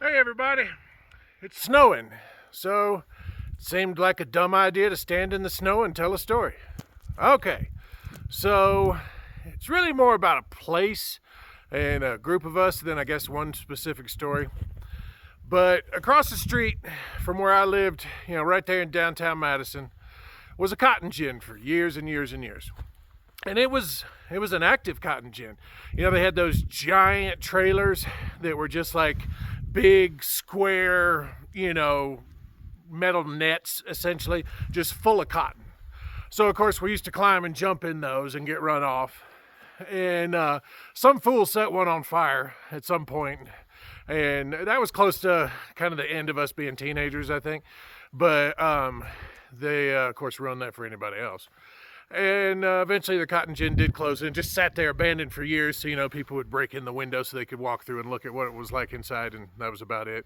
Hey everybody, it's snowing, so it seemed like a dumb idea to stand in the snow and tell a story. Okay, so it's really more about a place and a group of us than I guess one specific story. But across the street from where I lived, right there in downtown Madison, was a cotton gin for years and years and years. And it was an active cotton gin. They had those giant trailers that were just like big square, metal nets essentially, just full of cotton. So of course we used to climb and jump in those and get run off. And some fool set one on fire at some point, and that was close to kind of the end of us being teenagers, I think. But they of course ruined that for anybody else. And eventually the cotton gin did close and just sat there abandoned for years. So, people would break in the window so they could walk through and look at what it was like inside, and that was about it.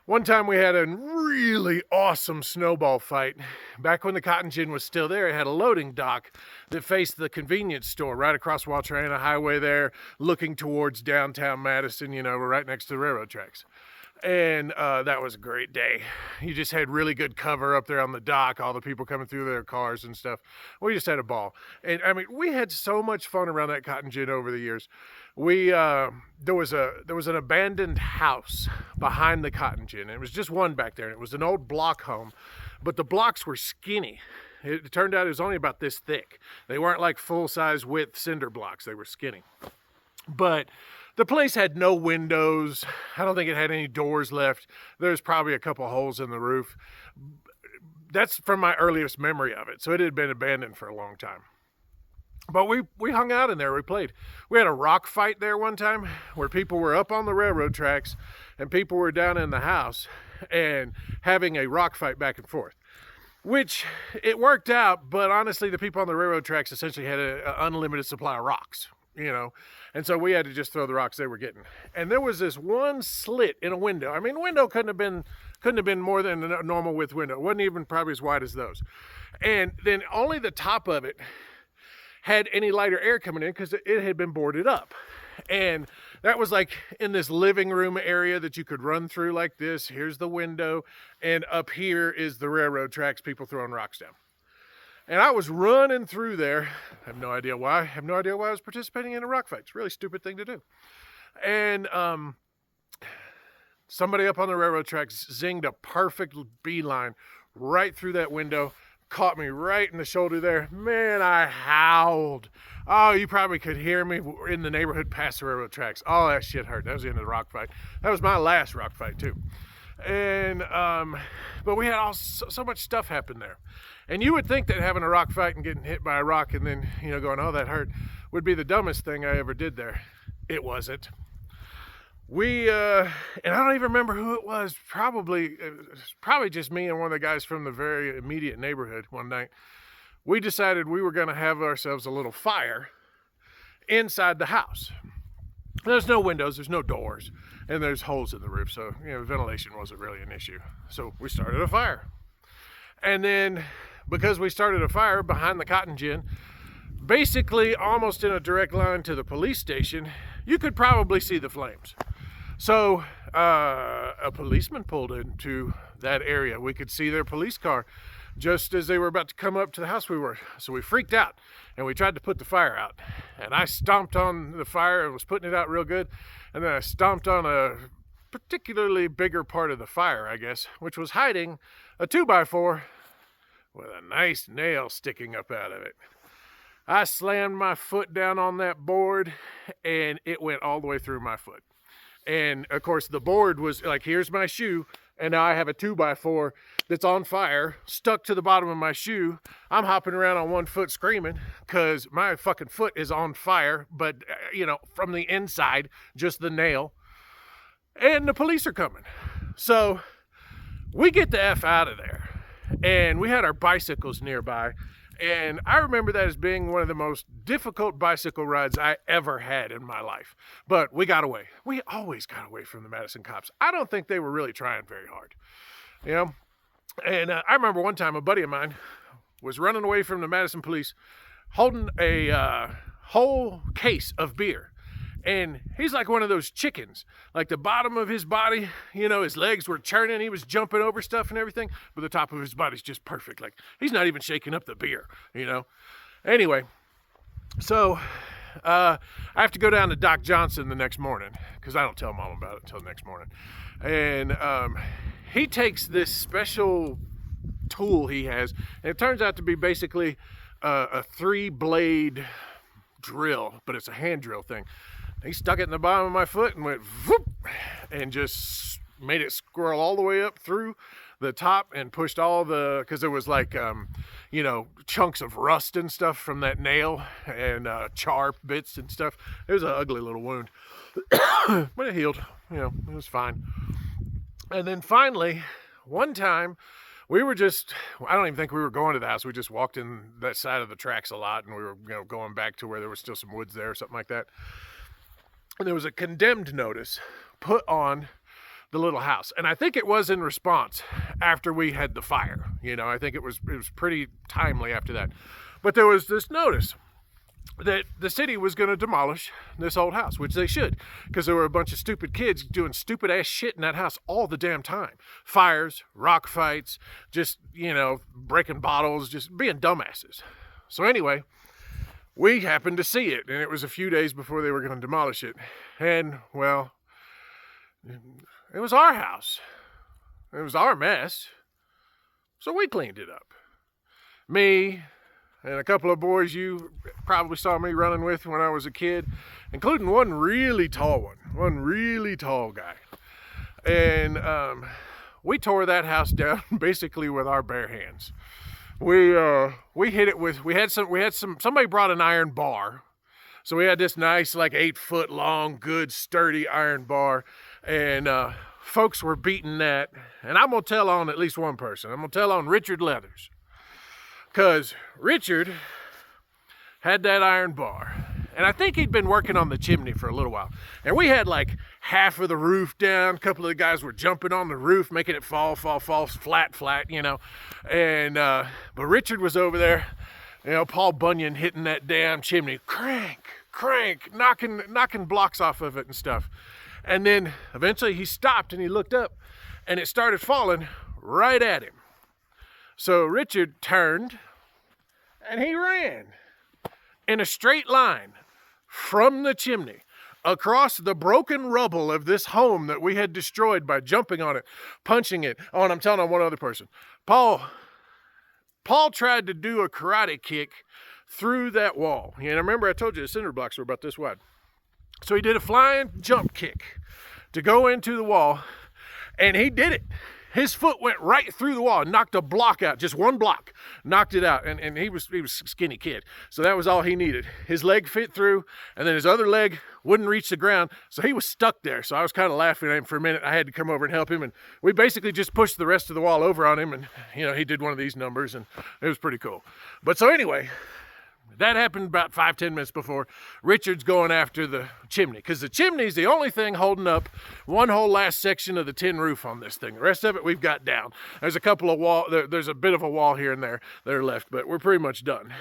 One time we had a really awesome snowball fight. Back when the cotton gin was still there, it had a loading dock that faced the convenience store right across Waltrana Highway there, looking towards downtown Madison, right next to the railroad tracks. And that was a great day. You just had really good cover up there on the dock, all the people coming through their cars and stuff. We just had a ball. And I mean, we had so much fun around that cotton gin over the years. There was an abandoned house behind the cotton gin. It was just one back there, and it was an old block home, but the blocks were skinny. It turned out it was only about this thick. They weren't like full-size width cinder blocks. They were skinny. But the place had no windows. I don't think it had any doors left. There's probably a couple holes in the roof. That's from my earliest memory of it. So it had been abandoned for a long time. But we hung out in there. We played. We had a rock fight there one time where people were up on the railroad tracks and people were down in the house and having a rock fight back and forth. Which it worked out, but honestly, the people on the railroad tracks essentially had an unlimited supply of rocks. And so we had to just throw the rocks they were getting. And there was this one slit in a window. I mean, the window couldn't have been more than a normal width window. It wasn't even probably as wide as those. And then only the top of it had any lighter air coming in because it had been boarded up. And that was like in this living room area that you could run through like this. Here's the window, and up here is the railroad tracks, people throwing rocks down. And I was running through there. I have no idea why. I have no idea why I was participating in a rock fight. It's a really stupid thing to do. And somebody up on the railroad tracks zinged a perfect beeline right through that window, caught me right in the shoulder there. Man, I howled. Oh, you probably could hear me in the neighborhood past the railroad tracks. Oh, that shit hurt. That was the end of the rock fight. That was my last rock fight, too. And but we had so much stuff happen there. And you would think that having a rock fight and getting hit by a rock and then going, oh, that hurt, would be the dumbest thing I ever did there. It wasn't. And I don't even remember who it was. Probably just me and one of the guys from the very immediate neighborhood. One night we decided we were going to have ourselves a little fire inside the house. There's no windows, there's no doors, and there's holes in the roof, so ventilation wasn't really an issue. So we started a fire. And then, because we started a fire behind the cotton gin, basically almost in a direct line to the police station, you could probably see the flames. So a policeman pulled into that area. We could see their police car just as they were about to come up to the house we were. So we freaked out and we tried to put the fire out. And I stomped on the fire and was putting it out real good. And then I stomped on a particularly bigger part of the fire, I guess, which was hiding a 2x4 with a nice nail sticking up out of it. I slammed my foot down on that board and it went all the way through my foot. And of course the board was like, here's my shoe, and now I have a 2x4 that's on fire, stuck to the bottom of my shoe. I'm hopping around on one foot screaming because my fucking foot is on fire, but from the inside, just the nail. And the police are coming. So we get the F out of there. And we had our bicycles nearby. And I remember that as being one of the most difficult bicycle rides I ever had in my life. But we got away. We always got away from the Madison cops. I don't think they were really trying very hard. And I remember one time a buddy of mine was running away from the Madison police holding a whole case of beer. And he's like one of those chickens. Like the bottom of his body, his legs were churning. He was jumping over stuff and everything. But the top of his body's just perfect. Like he's not even shaking up the beer, Anyway, so I have to go down to Doc Johnson the next morning because I don't tell Mom about it until the next morning. And he takes this special tool he has. And it turns out to be basically a 3-blade drill, but it's a hand drill thing. He stuck it in the bottom of my foot and went whoop, and just made it squirrel all the way up through the top and pushed all because there was like, chunks of rust and stuff from that nail and char bits and stuff. It was an ugly little wound, but it healed, it was fine. And then finally, one time, I don't even think we were going to the house. We just walked in that side of the tracks a lot, and we were going back to where there was still some woods there or something like that. And there was a condemned notice put on the little house. And I think it was in response after we had the fire. I think it was pretty timely after that. But there was this notice that the city was going to demolish this old house, which they should, because there were a bunch of stupid kids doing stupid ass shit in that house all the damn time. Fires, rock fights, just, breaking bottles, just being dumbasses. So anyway, we happened to see it, and it was a few days before they were going to demolish it. And, well, it was our house. It was our mess. So we cleaned it up. Me and a couple of boys you probably saw me running with when I was a kid, including one really tall guy. And we tore that house down basically with our bare hands. We hit it with, somebody brought an iron bar. So we had this nice, like 8-foot long, good, sturdy iron bar. And folks were beating that. And I'm going to tell on at least one person. I'm going to tell on Richard Leathers. Because Richard had that iron bar. And I think he'd been working on the chimney for a little while. And we had like half of the roof down. A couple of the guys were jumping on the roof, making it fall flat, And, but Richard was over there, Paul Bunyan hitting that damn chimney. Crank, knocking blocks off of it and stuff. And then eventually he stopped and he looked up and it started falling right at him. So Richard turned and he ran in a straight line from the chimney across the broken rubble of this home that we had destroyed by jumping on it, punching it. Oh, and I'm telling on one other person. Paul tried to do a karate kick through that wall. And remember I told you the cinder blocks were about this wide. So he did a flying jump kick to go into the wall, and he did it. His foot went right through the wall and knocked a block out, just one block, knocked it out. And he was a skinny kid, so that was all he needed. His leg fit through, and then his other leg wouldn't reach the ground, so he was stuck there. So I was kind of laughing at him for a minute. I had to come over and help him, and we basically just pushed the rest of the wall over on him, and he did one of these numbers, and it was pretty cool. But so anyway, that happened about 5-10 minutes before Richard's going after the chimney, because the chimney's the only thing holding up one whole last section of the tin roof on this thing. The rest of it we've got down. There's a couple of there's a bit of a wall here and there that are left, but we're pretty much done.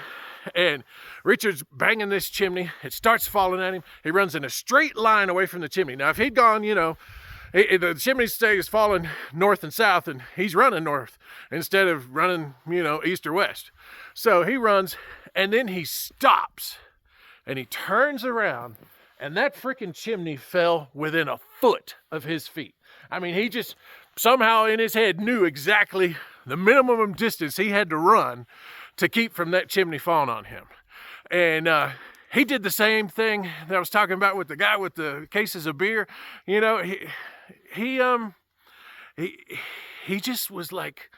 And Richard's banging this chimney. It starts falling at him. He runs in a straight line away from the chimney. Now, if he'd gone, the chimney stays falling north and south, and he's running north instead of running, east or west. So he runs, and then he stops, and he turns around, and that freaking chimney fell within a foot of his feet. I mean, he just somehow in his head knew exactly the minimum distance he had to run to keep from that chimney falling on him. And he did the same thing that I was talking about with the guy with the cases of beer. He just was like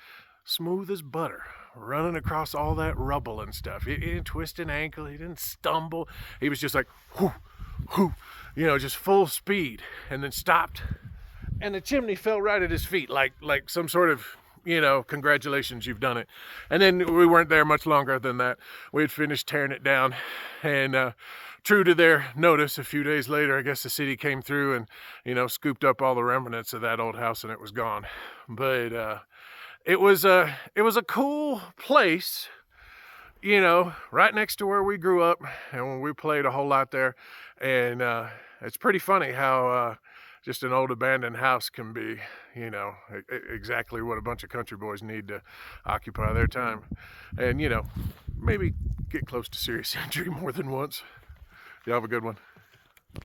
smooth as butter, running across all that rubble and stuff. He didn't twist an ankle. He didn't stumble. He was just like, whoo, whoo, just full speed, and then stopped. And the chimney fell right at his feet, like some sort of, congratulations, you've done it. And then we weren't there much longer than that. We had finished tearing it down, and true to their notice, a few days later, I guess the city came through and, scooped up all the remnants of that old house, and it was gone. But it was a cool place you know, right next to where we grew up, and when we played a whole lot there. And it's pretty funny how just an old abandoned house can be, you know, exactly what a bunch of country boys need to occupy their time. And, you know, maybe get close to serious injury more than once. You have a good one.